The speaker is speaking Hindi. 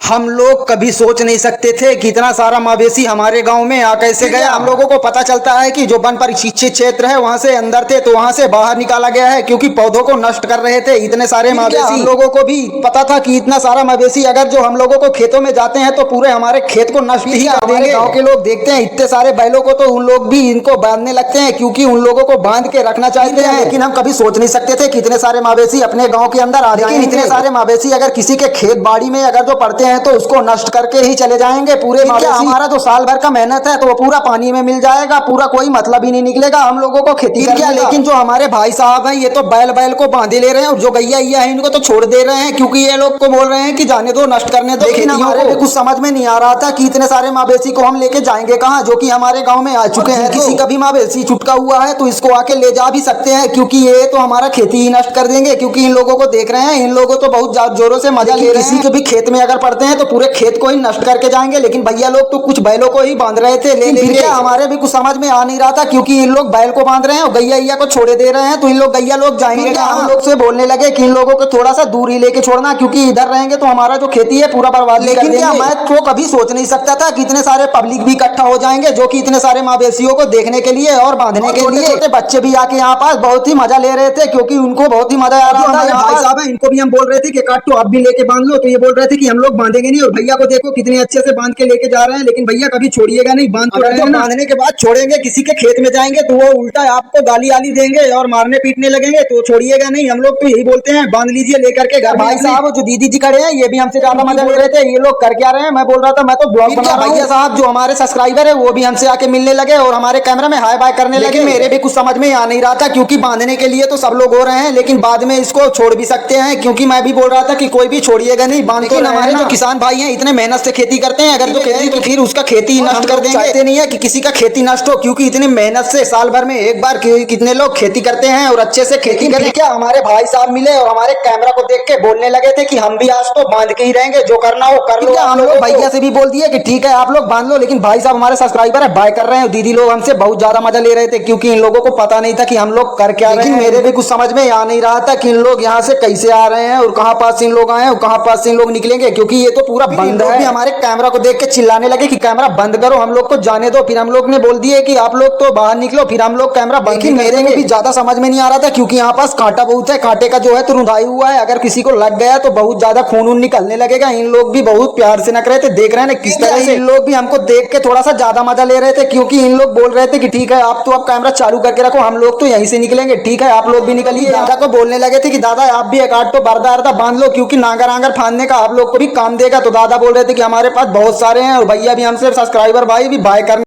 हम लोग कभी सोच नहीं सकते थे कि इतना सारा मवेशी हमारे गांव में आ कैसे गया। हम लोगों को पता चलता है कि जो वन परिशिक्षित क्षेत्र है वहां से अंदर थे तो वहां से बाहर निकाला गया है क्योंकि पौधों को नष्ट कर रहे थे इतने सारे मवेशी। हम लोगों को भी पता था कि इतना सारा मवेशी अगर जो हम लोगों को खेतों में जाते हैं तो पूरे हमारे खेत को नष्ट ही कर देंगे। गाँव के लोग देखते हैं इतने सारे बैलों को तो उन लोग भी इनको बांधने लगते हैं क्योंकि उन लोगों को बांध के रखना चाहते हैं। लेकिन हम कभी सोच नहीं सकते थे कि इतने सारे मवेशी अपने गाँव के अंदर आ जाएंगे। इतने सारे मवेशी अगर किसी के खेत बाड़ी में अगर जो पड़ते हैं तो उसको नष्ट करके ही चले जाएंगे। पूरे हमारा जो साल भर का मेहनत है तो वो पूरा पानी में मिल जाएगा, पूरा कोई मतलब ही नहीं निकलेगा हम लोगों को खेती करने। लेकिन जो हमारे भाई साहब हैं ये तो बैल को बांधे ले रहे हैं और जो गैया है इनको तो छोड़ दे रहे हैं क्योंकि ये लोग को बोल रहे हैं कि जाने दो, नष्ट करने दो। लेकिन हमारे को कुछ समझ में नहीं आ रहा था कि इतने सारे मवेशी को हम लेके जाएंगे कहाँ, जो कि हमारे गाँव में आ चुके हैं। किसी का भी मवेशी छुटका हुआ है तो इसको आके ले जा भी सकते हैं क्योंकि ये तो हमारा खेती ही नष्ट कर देंगे। क्योंकि इन लोगों को देख रहे हैं, इन लोगों तो बहुत जोरों से मजा ले रहे हैं। किसी के भी खेत में अगर पड़ते हैं तो पूरे खेत को ही नष्ट करके जाएंगे। लेकिन भैया लोग तो कुछ बैलों को ही बांध रहे थे ले लेके। हमारे भी कुछ समझ में आ नहीं रहा था क्योंकि इन लोग बैल को बांध रहे हैं और गैया को छोड़े दे रहे हैं तो इन लोग गैया लोग जाएंगे। हम लोग से बोलने लगे कि इन लोगों को थोड़ा सा दूर ही लेके छोड़ना क्योंकि इधर रहेंगे तो हमारा जो खेती है पूरा बर्बाद। लेकिन मैं तो कभी सोच नहीं सकता था कि इतने सारे पब्लिक भी इकट्ठा हो जाएंगे जो कि इतने सारे मवेशियों को देखने के लिए और बांधने के लिए। छोटे बच्चे भी आके यहाँ पास बहुत ही मजा ले रहे थे क्योंकि उनको बहुत ही मजा आ रहा था। भाई साहब इनको भी हम बोल रहे थे कि काटो आप भी लेके बांध लो तो ये बोल रहे थे कि हम लोग बांधेंगे नहीं। और भैया को देखो कितने अच्छे से बांध के लेके जा रहे हैं। लेकिन भैया कभी छोड़िएगा नहीं, बांध तो रहे हैं। बांधने के बाद छोड़ेंगे किसी के खेत में जाएंगे तो वो उल्टा आपको गाली आली देंगे और मारने पीटने लगेंगे तो छोड़िएगा नहीं। हम लोग तो यही बोलते हैं बांध लीजिए लेकर के घर। भाई साहब जो दीदी जी खड़े हैं ये भी हमसे ज्यादा मजा ले रहे थे। ये लोग कर क्या रहे हैं, मैं बोल रहा था मैं तो ब्लॉग बना रहा हूं। भैया साहब जो हमारे सब्सक्राइबर है वो भी हमसे आके मिलने लगे और हमारे कैमरा में हाय बाय करने लगे। मेरे भी कुछ समझ में आ नहीं रहा था क्योंकि बांधने के लिए तो सब लोग हो रहे हैं लेकिन बाद में इसको छोड़ भी सकते हैं क्योंकि मैं भी बोल रहा था कि कोई भी छोड़िएगा नहीं, बांध के। हमारे जो किसान भाई हैं इतने मेहनत से खेती करते हैं, अगर जो खेती तो फिर उसका खेती नष्ट कर देंगे। चाहते नहीं है कि किसी का खेती नष्ट हो क्योंकि इतनी मेहनत से साल भर में एक बार कितने लोग खेती करते हैं और अच्छे से खेती करें। क्या हमारे भाई साहब मिले और हमारे कैमरा को देख के बोलने लगे थे कि हम भी आज तो बांध के ही रहेंगे, जो करना हो कर लो। हम लोग भैया से भी बोल दिए कि ठीक है आप लोग बांध लो। लेकिन भाई साहब हमारे सब्सक्राइबर है बाय कर रहे हैं, दीदी लोग हमसे बहुत ज्यादा मजा ले रहे थे क्योंकि इन लोगों को पता नहीं था कि हम लोग कर क्या रहे हैं। मेरे भी कुछ समझ में आ नहीं रहा था कि इन लोग यहाँ से कैसे आ रहे हैं और कहाँ पास इन लोग आए हैं और कहाँ पास इन लोग निकलेंगे क्योंकि ये तो पूरा बंद है। हमारे कैमरा को देख के चिल्लाने लगे कि कैमरा बंद करो, हम लोग को जाने दो। फिर हम लोग ने बोल दिए कि आप लोग तो बाहर निकलो, फिर हम लोग कैमरा बंद। मेरे को भी ज्यादा समझ में नहीं आ रहा था क्योंकि यहाँ पास कांटा बहुत है, कांटे का जो है तो रुंधाई हुआ है, अगर किसी को लग गया तो बहुत ज्यादा खून निकलने लगेगा। इन लोग भी बहुत प्यार से नक रहे थे, देख रहे हैं किस तरह से। इन लोग भी हमको देख के थोड़ा सा ज्यादा मजा ले रहे थे क्योंकि इन लोग बोल रहे थे कि ठीक है आप तो अब कैमरा चालू करके रखो, हम लोग तो यहीं से निकलेंगे, ठीक है आप लोग भी निकलिए। दादा को बोलने लगे थे कि दादा आप भी एक आध तो बरदा बांध लो क्योंकि नांगर आंगर फांदने का आप लोग को भी काम देगा। तो दादा बोल रहे थे कि हमारे पास बहुत सारे हैं और भैया भी हमसे सब्सक्राइबर भाई भी बाय करने